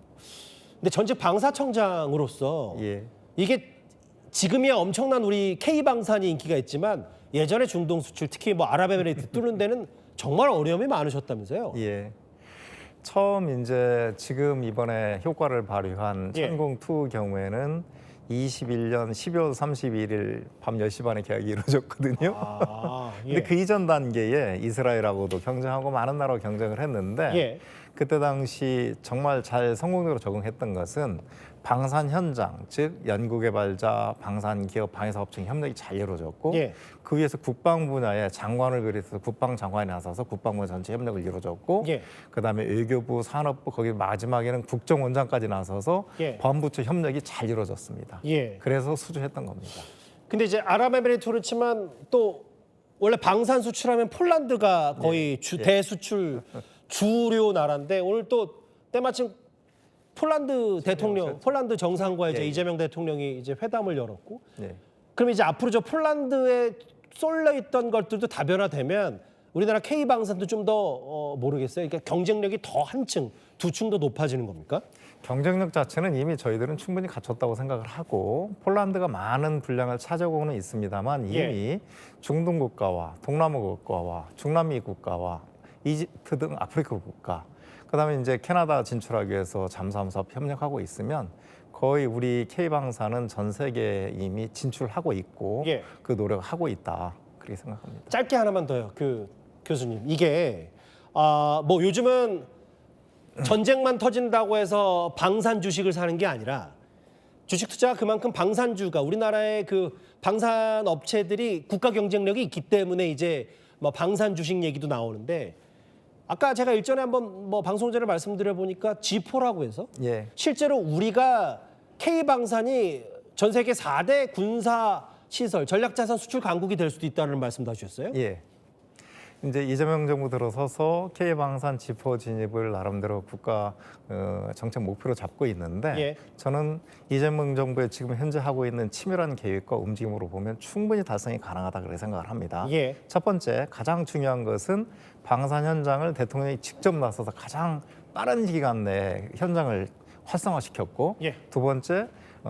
S1: 근데 전직 방사청장으로서 이게 지금이야 엄청난 우리 K방산이 인기가 있지만 예전에 중동 수출 특히 뭐 아랍에미레이트 뚫는 데는 정말 어려움이 많으셨다면서요?
S13: 예. 처음 이제 지금 이번에 효과를 발휘한 천공2 경우에는 21년 12월 31일 밤 10시 반에 계약이 이루어졌거든요. 근데 그 이전 단계에 이스라엘하고도 경쟁하고 많은 나라와 경쟁을 했는데 그때 당시 정말 잘 성공적으로 적응했던 것은 방산 현장, 즉 연구개발자, 방산기업, 방위사업청 협력이 잘 이루어졌고 그 위에서 국방 분야에 장관을 비롯해서 국방장관이 나서서 국방부 전체 협력을 이루어졌고 그다음에 외교부, 산업부, 거기 마지막에는 국정원장까지 나서서 범부처 협력이 잘 이루어졌습니다. 그래서 수주했던 겁니다.
S1: 근데 이제 아랍에미레이트 그렇지만 또 원래 방산 수출하면 폴란드가 거의 대수출 주류 나라인데 오늘 또 때마침 폴란드 대통령, 폴란드 정상과 이제 이재명 대통령이 이제 회담을 열었고, 그럼 이제 앞으로 저 폴란드에 쏠려 있던 것들도 다변화되면 우리나라 K 방산도 좀 더 모르겠어요. 그러니까 경쟁력이 더 한층, 두 층 더 높아지는 겁니까?
S13: 경쟁력 자체는 이미 저희들은 충분히 갖췄다고 생각을 하고 폴란드가 많은 분량을 차지하고는 있습니다만 이미 중동 국가와 동남아 국가와 중남미 국가와 이집트 등 아프리카 국가 그다음에 이제 캐나다 진출하기 위해서 잠수함 사업 협력하고 있으면 거의 우리 K방산은 전 세계에 이미 진출하고 있고 그 노력하고 있다 그렇게 생각합니다.
S1: 짧게 하나만 더요. 그 교수님 이게 뭐 요즘은 전쟁만 터진다고 해서 방산 주식을 사는 게 아니라 주식 투자가 그만큼 방산주가 우리나라의 그 방산 업체들이 국가 경쟁력이 있기 때문에 이제 뭐 방산 주식 얘기도 나오는데. 아까 제가 일전에 한번 뭐 방송 전에 말씀드려 보니까 G4라고 해서 실제로 우리가 K방산이 전 세계 4대 군사 시설 전략자산 수출 강국이 될 수도 있다는 말씀도 하셨어요?
S13: 이제 이재명 정부 들어서서 K방산 G4 진입을 나름대로 국가 정책 목표로 잡고 있는데 저는 이재명 정부의 지금 현재 하고 있는 치밀한 계획과 움직임으로 보면 충분히 달성이 가능하다 그렇게 생각을 합니다. 첫 번째 가장 중요한 것은 방산 현장을 대통령이 직접 나서서 가장 빠른 기간 내에 현장을 활성화시켰고 두 번째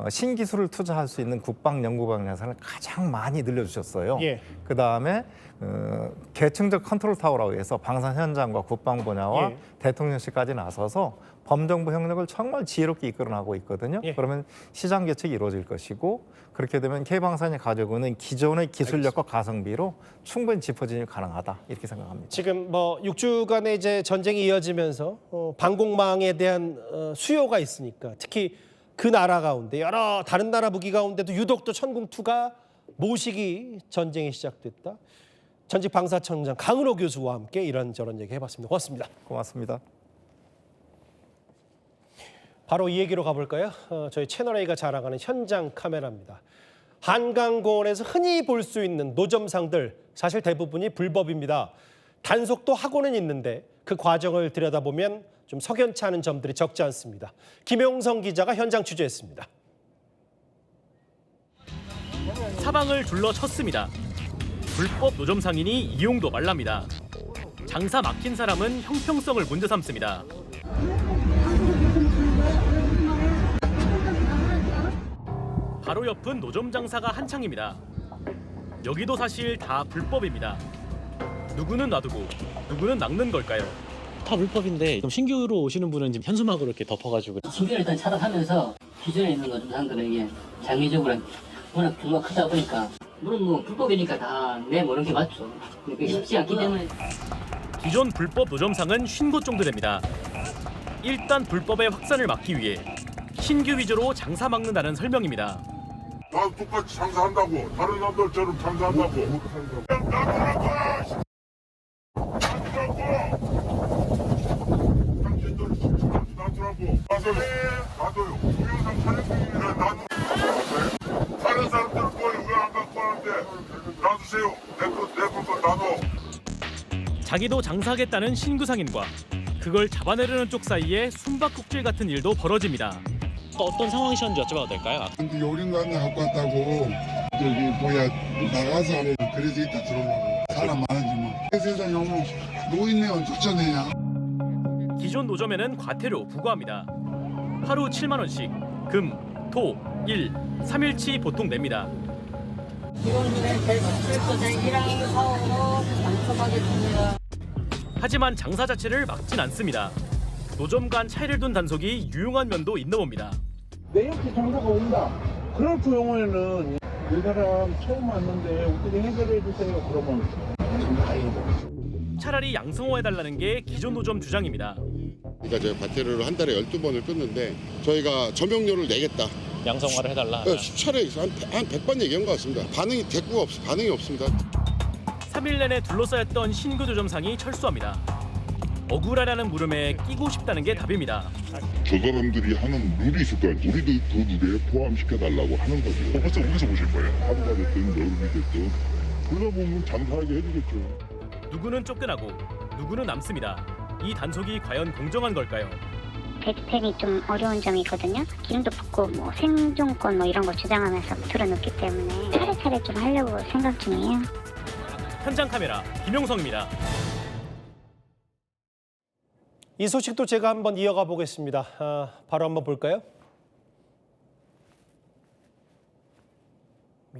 S13: 신기술을 투자할 수 있는 국방연구방 예산을 가장 많이 늘려주셨어요. 그다음에 계층적 컨트롤 타워라고 해서 방산 현장과 국방 분야와 대통령실까지 나서서 범정부 협력을 정말 지혜롭게 이끌어나가고 있거든요. 그러면 시장 개척이 이루어질 것이고 그렇게 되면 K방산이 가지고 있는 기존의 기술력과 가성비로 충분히 G4 진입이 가능하다 이렇게 생각합니다.
S1: 지금 뭐 6주간의 이제 전쟁이 이어지면서 방공망에 대한 수요가 있으니까 특히 그 나라 가운데 여러 다른 나라 무기 가운데도 유독 또 천궁2가 모시기 전쟁이 시작됐다. 전직 방사청장 강은호 교수와 함께 이런저런 얘기 해봤습니다. 고맙습니다.
S13: 고맙습니다.
S1: 바로 이 얘기로 가볼까요? 저희 채널A가 자랑하는 현장 카메라입니다. 한강공원에서 흔히 볼 수 있는 노점상들 사실 대부분이 불법입니다. 단속도 하고는 있는데 그 과정을 들여다보면 좀 석연치 않은 점들이 적지 않습니다. 김용성 기자가 현장 취재했습니다.
S14: 사방을 둘러쳤습니다. 불법 노점 상인이 이용도 말랍니다. 장사 막힌 사람은 형평성을 문제 삼습니다. 바로 옆은 노점 장사가 한창입니다. 여기도 사실 다 불법입니다. 누구는 놔두고 누구는 낚는 걸까요?
S15: 다 불법인데 좀 신규로 오시는 분은 지금 현수막으로 이렇게 덮어가지고
S16: 신규를 일단 차단하면서 기존에 있는 노점상들은 이게 장기적으로 워낙 규모가 크다 보니까 물론 뭐 불법이니까 다 내모는 게 맞죠. 근데 그게 쉽지 않기 때문에.
S14: 기존 불법 노점상은 50곳 정도 됩니다. 일단 불법의 확산을 막기 위해 신규 위주로 장사 막는다는 설명입니다.
S17: 다 똑같이 장사한다고. 다른 남들처럼 장사한다고. 나도요. 동영상 촬영이라 나도. 다른 사람들은 왜안 갖고 하는데 놔두세요. 내거 나도.
S14: 자기도 장사하겠다는 신규 상인과 그걸 잡아내려는 쪽 사이에 숨바꼭질 같은 일도 벌어집니다.
S15: 어떤 상황이셨는지 여쭤봐도 될까요?
S17: 근데 요린가는 갖고 왔다고 저기 뭐야 나가서 그래서 이따 들어오려고. 사람 많은지 뭐. 세상에 오늘 노인네원 좋잖아요.
S14: 기존 노점에는 과태료 부과합니다. 하루 7만 원씩 금, 토, 일, 3일치 보통 냅니다. 하지만 장사 자체를 막진 않습니다. 노점 간 차이를 둔 단속이 유용한 면도 있나 봅니다.
S18: 내 옆에 장사가 온다. 그럴 경우에는 이 사람 처음 왔는데 어떻게 해결해 주세요. 그러면
S14: 차라리 양성화해달라는 게 기존 노점 주장입니다.
S19: 그러니까 저희 과태료를 한 달에 12번을 끊는데 저희가 점용료를 내겠다.
S15: 양성화를 해달라.
S19: 수차례 한 100번 얘기한 것 같습니다. 반응이 없습니다.
S14: 3일 내내 둘러싸였던 신규 노점상이 철수합니다. 억울하다는 물음에 끼고 싶다는 게 답입니다.
S17: 저 사람들이 하는 룰이 있을 거야. 우리도 그 룰에 포함시켜달라고 하는 거죠. 벌써 어디서 보실 거예요? 하루가 됐든 여름이 됐든. 그러다 보면 장사하게 해주겠죠.
S14: 누구는 쫓겨나고 누구는 남습니다. 이 단속이 과연 공정한 걸까요?
S20: 대집행이 좀 어려운 점이 있거든요. 기름도 붓고 뭐 생존권 뭐 이런 거 주장하면서 틀어놓기 때문에 차례차례 좀 하려고 생각 중이에요.
S14: 현장 카메라 김용성입니다.
S1: 이 소식도 제가 한번 이어가 보겠습니다. 바로 한번 볼까요?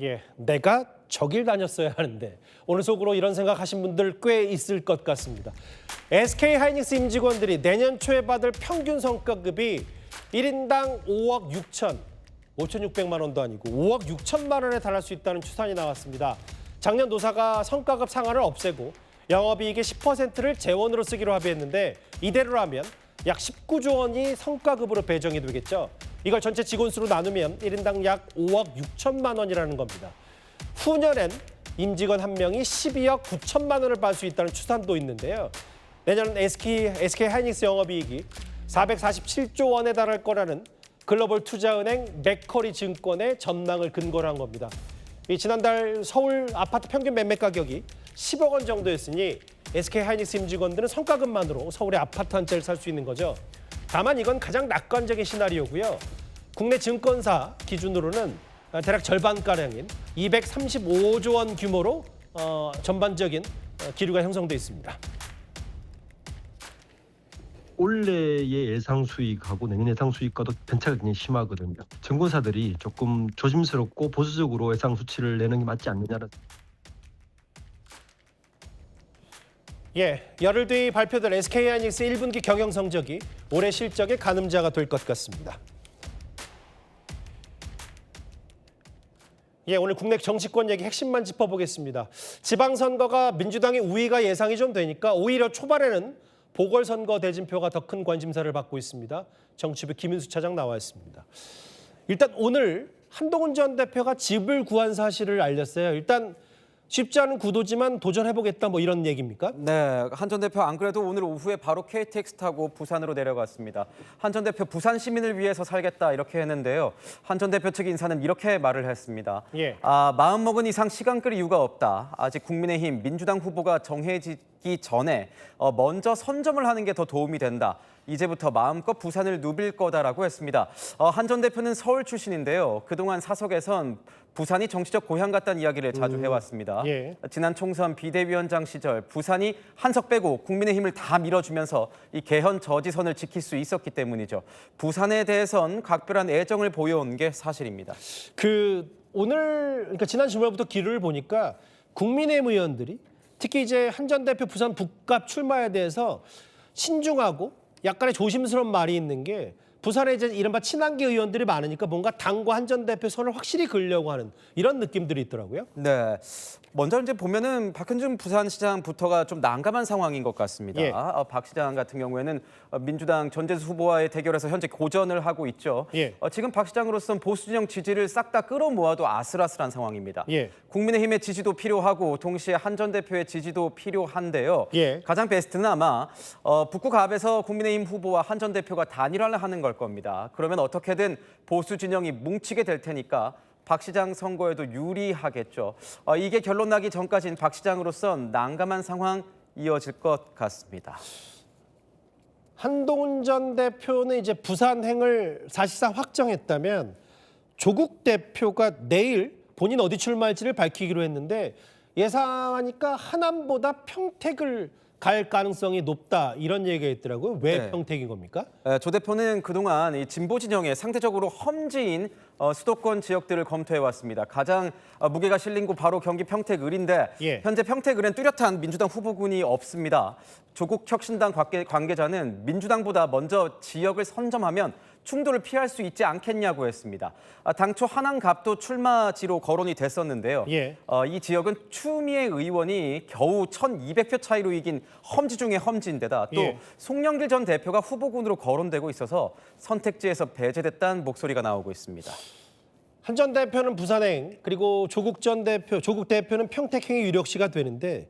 S1: 예, 내가 저길 다녔어야 하는데 오늘 속으로 이런 생각하신 분들 꽤 있을 것 같습니다. SK하이닉스 임직원들이 내년 초에 받을 평균 성과급이 1인당 5억 5,600만 원도 아니고 5억 6천만 원에 달할 수 있다는 추산이 나왔습니다. 작년 노사가 성과급 상한을 없애고 영업이익의 10%를 재원으로 쓰기로 합의했는데 이대로라면 약 19조 원이 성과급으로 배정이 되겠죠. 이걸 전체 직원 수로 나누면 1인당 약 5억 6천만 원이라는 겁니다. 후년엔 임직원 한 명이 12억 9천만 원을 받을 수 있다는 추산도 있는데요. 내년 SK하이닉스 영업이익이 447조 원에 달할 거라는 글로벌 투자은행 맥커리 증권의 전망을 근거로 한 겁니다. 지난달 서울 아파트 평균 매매 가격이 10억 원 정도였으니 SK하이닉스 임직원들은 성과급만으로 서울의 아파트 한 채를 살 수 있는 거죠. 다만 이건 가장 낙관적인 시나리오고요. 국내 증권사 기준으로는 대략 절반가량인 235조 원 규모로 전반적인 기류가 형성돼 있습니다.
S21: 올해의 예상 수익하고 내년 예상 수익과도 편차가 굉장히 심하거든요. 증권사들이 조금 조심스럽고 보수적으로 예상 수치를 내는 게 맞지 않느냐는.
S1: 예, 열흘 뒤 발표될 SK하이닉스 1분기 경영 성적이 올해 실적의 가늠자가 될 것 같습니다. 예, 오늘 국내 정치권 얘기 핵심만 짚어보겠습니다. 지방선거가 민주당의 우위가 예상이 좀 되니까 오히려 초반에는 보궐선거 대진표가 더 큰 관심사를 받고 있습니다. 정치부 김인수 차장 나와 있습니다. 일단 오늘 한동훈 전 대표가 집을 구한 사실을 알렸어요. 일단 쉽지 않은 구도지만 도전해보겠다 뭐 이런 얘기입니까?
S22: 네, 한 전 대표 안 그래도 오늘 오후에 바로 KTX 타고 부산으로 내려갔습니다. 한 전 대표 부산 시민을 위해서 살겠다 이렇게 했는데요. 한 전 대표 측 인사는 이렇게 말을 했습니다.
S1: 예.
S22: 마음먹은 이상 시간 끌 이유가 없다. 아직 국민의힘, 민주당 후보가 정해지기 전에 먼저 선점을 하는 게 더 도움이 된다. 이제부터 마음껏 부산을 누빌 거다라고 했습니다. 한 전 대표는 서울 출신인데요. 그동안 사석에선 부산이 정치적 고향 같다는 이야기를 자주 해왔습니다.
S1: 예.
S22: 지난 총선 비대위원장 시절 부산이 한석 빼고 국민의힘을 다 밀어주면서 이 개헌 저지선을 지킬 수 있었기 때문이죠. 부산에 대해선 각별한 애정을 보여온 게 사실입니다.
S1: 오늘 그러니까 지난 주말부터 기류를 보니까 국민의힘 의원들이 특히 이제 한 전 대표 부산 북갑 출마에 대해서 신중하고 약간의 조심스러운 말이 있는 게 부산에 이제 이른바 친한계 의원들이 많으니까 뭔가 당과 한 전 대표 선을 확실히 그으려고 하는 이런 느낌들이 있더라고요.
S22: 네. 먼저 이제 보면은 박현준 부산시장부터가 좀 난감한 상황인 것 같습니다.
S1: 예.
S22: 박 시장 같은 경우에는 민주당 전재수 후보와의 대결에서 현재 고전을 하고 있죠.
S1: 예.
S22: 지금 박 시장으로서는 보수 진영 지지를 싹 다 끌어모아도 아슬아슬한 상황입니다.
S1: 예.
S22: 국민의힘의 지지도 필요하고 동시에 한 전 대표의 지지도 필요한데요.
S1: 예.
S22: 가장 베스트는 아마 북구 갑에서 국민의힘 후보와 한 전 대표가 단일화를 하는 걸 겁니다. 그러면 어떻게든 보수 진영이 뭉치게 될 테니까 박 시장 선거에도 유리하겠죠. 이게 결론 나기 전까지는 박 시장으로선 난감한 상황 이어질 것 같습니다.
S1: 한동훈 전 대표는 이제 부산행을 사실상 확정했다면 조국 대표가 내일 본인 어디 출마할지를 밝히기로 했는데 예상하니까 하남보다 평택을 갈 가능성이 높다 이런 얘기가 있더라고요. 왜
S22: 네.
S1: 평택인 겁니까?
S22: 조 대표는 그동안 이 진보 진영에 상대적으로 험지인 수도권 지역들을 검토해 왔습니다. 가장 무게가 실린 곳 바로 경기 평택을인데
S1: 예.
S22: 현재 평택을엔 뚜렷한 민주당 후보군이 없습니다. 조국 혁신당 관계자는 민주당보다 먼저 지역을 선점하면 충돌을 피할 수 있지 않겠냐고 했습니다. 당초 한안갑도 출마지로 거론이 됐었는데요.
S1: 예.
S22: 이 지역은 추미애 의원이 겨우 1,200표 차이로 이긴 험지 중에 험지인데다 또
S1: 예.
S22: 송영길 전 대표가 후보군으로 거론되고 있어서 선택지에서 배제됐다는 목소리가 나오고 있습니다.
S1: 한 전 대표는 부산행 그리고 조국 대표는 평택행이 유력시가 되는데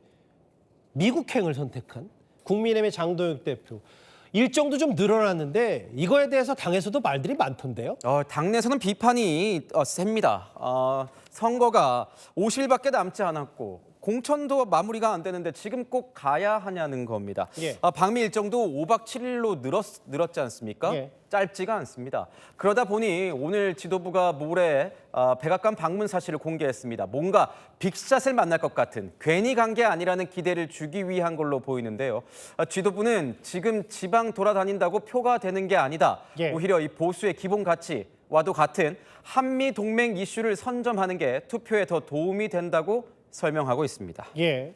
S1: 미국행을 선택한 국민의힘의 장도혁 대표. 일정도 좀 늘어났는데 이거에 대해서 당에서도 말들이 많던데요.
S22: 당내에서는 비판이 셉니다. 선거가 50일밖에 남지 않았고 공천도 마무리가 안 되는데 지금 꼭 가야 하냐는 겁니다.
S1: 예.
S22: 방미 일정도 5박 7일로 늘었지 않습니까?
S1: 예.
S22: 짧지가 않습니다. 그러다 보니 오늘 지도부가 모레 백악관 방문 사실을 공개했습니다. 뭔가 빅샷을 만날 것 같은 괜히 간 게 아니라는 기대를 주기 위한 걸로 보이는데요. 지도부는 지금 지방 돌아다닌다고 표가 되는 게 아니다.
S1: 예.
S22: 오히려 이 보수의 기본 가치와도 같은 한미 동맹 이슈를 선점하는 게 투표에 더 도움이 된다고 설명하고 있습니다.
S1: 예.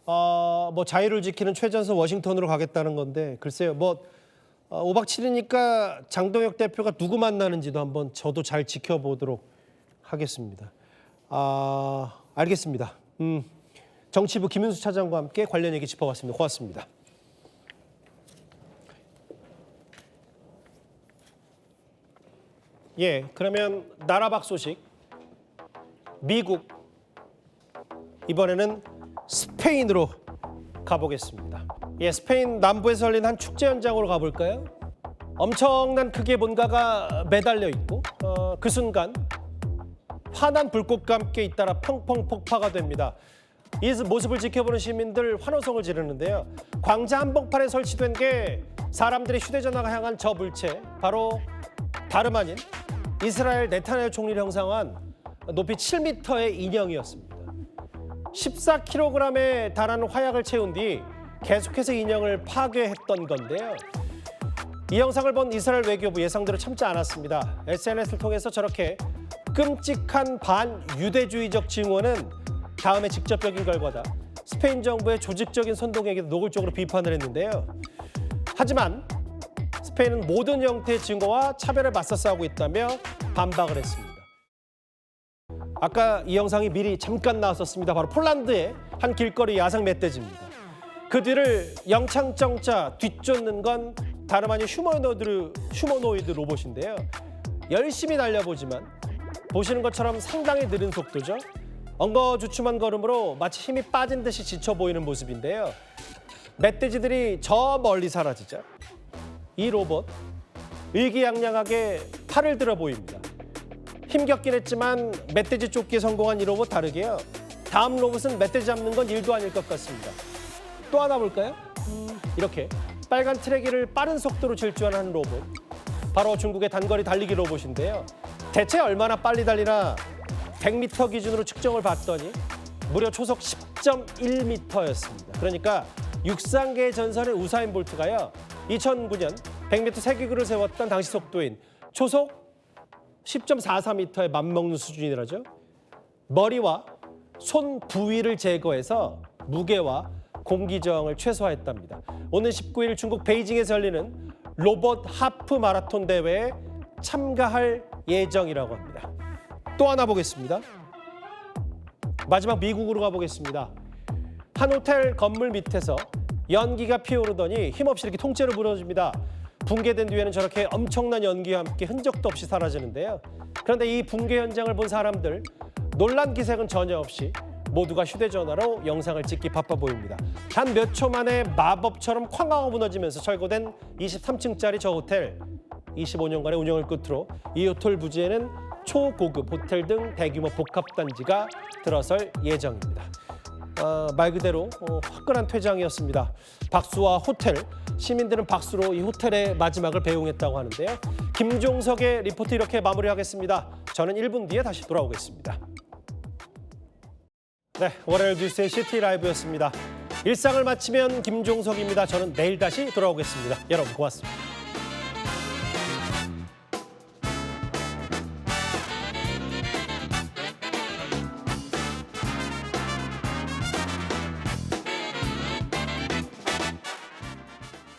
S1: 뭐 자유를 지키는 최전선 워싱턴으로 가겠다는 건데 글쎄요. 뭐 5박 7일이니까 장동혁 대표가 누구 만나는지도 한번 저도 잘 지켜보도록 하겠습니다. 알겠습니다. 정치부 김윤수 차장과 함께 관련 얘기 짚어봤습니다. 고맙습니다. 예, 그러면 나라박 소식. 미국, 이번에는 스페인으로 가보겠습니다. 예, 스페인 남부에서 열린 한 축제 현장으로 가볼까요? 엄청난 크기의 뭔가가 매달려 있고 그 순간 환한 불꽃과 함께 잇따라 펑펑 폭파가 됩니다. 이 모습을 지켜보는 시민들 환호성을 지르는데요. 광장 한복판에 설치된 게 사람들의 휴대전화가 향한 저 물체, 바로 다름 아닌 이스라엘 네타냐후 총리를 형상한 높이 7m의 인형이었습니다. 14kg에 달하는 화약을 채운 뒤 계속해서 인형을 파괴했던 건데요. 이 영상을 본 이스라엘 외교부 예상대로 참지 않았습니다. SNS를 통해서 저렇게 끔찍한 반유대주의적 증오는 다음에 직접적인 결과다. 스페인 정부의 조직적인 선동에게도 노골적으로 비판을 했는데요. 하지만 스페인은 모든 형태의 증오와 차별에 맞서 싸우고 있다며 반박을 했습니다. 아까 이 영상이 미리 잠깐 나왔었습니다. 바로 폴란드의 한 길거리 야생 멧돼지입니다. 그 뒤를 영창정자 뒤쫓는 건 다름 아닌 휴머노이드 로봇인데요. 열심히 달려보지만 보시는 것처럼 상당히 느린 속도죠. 엉거주춤한 걸음으로 마치 힘이 빠진 듯이 지쳐 보이는 모습인데요. 멧돼지들이 저 멀리 사라지자 이 로봇 의기양양하게 팔을 들어 보입니다. 힘겹긴 했지만 멧돼지 쫓기에 성공한 이 로봇 다르게요. 다음 로봇은 멧돼지 잡는 건 일도 아닐 것 같습니다. 또 하나 볼까요? 이렇게 빨간 트랙기를 빠른 속도로 질주하는 한 로봇. 바로 중국의 단거리 달리기 로봇인데요. 대체 얼마나 빨리 달리나 100m 기준으로 측정을 봤더니 무려 초속 10.1m였습니다. 그러니까 육상계의 전설의 우사인 볼트가요. 2009년 100m 세계기록을 세웠던 당시 속도인 초속 10.44m에 맞먹는 수준이라죠. 머리와 손 부위를 제거해서 무게와 공기 저항을 최소화했답니다. 오는 19일 중국 베이징에서 열리는 로봇 하프 마라톤 대회에 참가할 예정이라고 합니다. 또 하나 보겠습니다. 마지막 미국으로 가보겠습니다. 한 호텔 건물 밑에서 연기가 피어오르더니 힘없이 이렇게 통째로 무너집니다. 붕괴된 뒤에는 저렇게 엄청난 연기와 함께 흔적도 없이 사라지는데요. 그런데 이 붕괴 현장을 본 사람들 놀란 기색은 전혀 없이 모두가 휴대전화로 영상을 찍기 바빠 보입니다. 단 몇 초 만에 마법처럼 쾅 하고 무너지면서 철거된 23층짜리 저 호텔. 25년간의 운영을 끝으로 이 호텔 부지에는 초고급 호텔 등 대규모 복합단지가 들어설 예정입니다. 말 그대로 화끈한 퇴장이었습니다. 박수와 호텔, 시민들은 박수로 이 호텔의 마지막을 배웅했다고 하는데요. 김종석의 리포트 이렇게 마무리하겠습니다. 저는 1분 뒤에 다시 돌아오겠습니다. 네, 월요일 뉴스의 시티 라이브였습니다. 일상을 마치면 김종석입니다. 저는 내일 다시 돌아오겠습니다. 여러분 고맙습니다.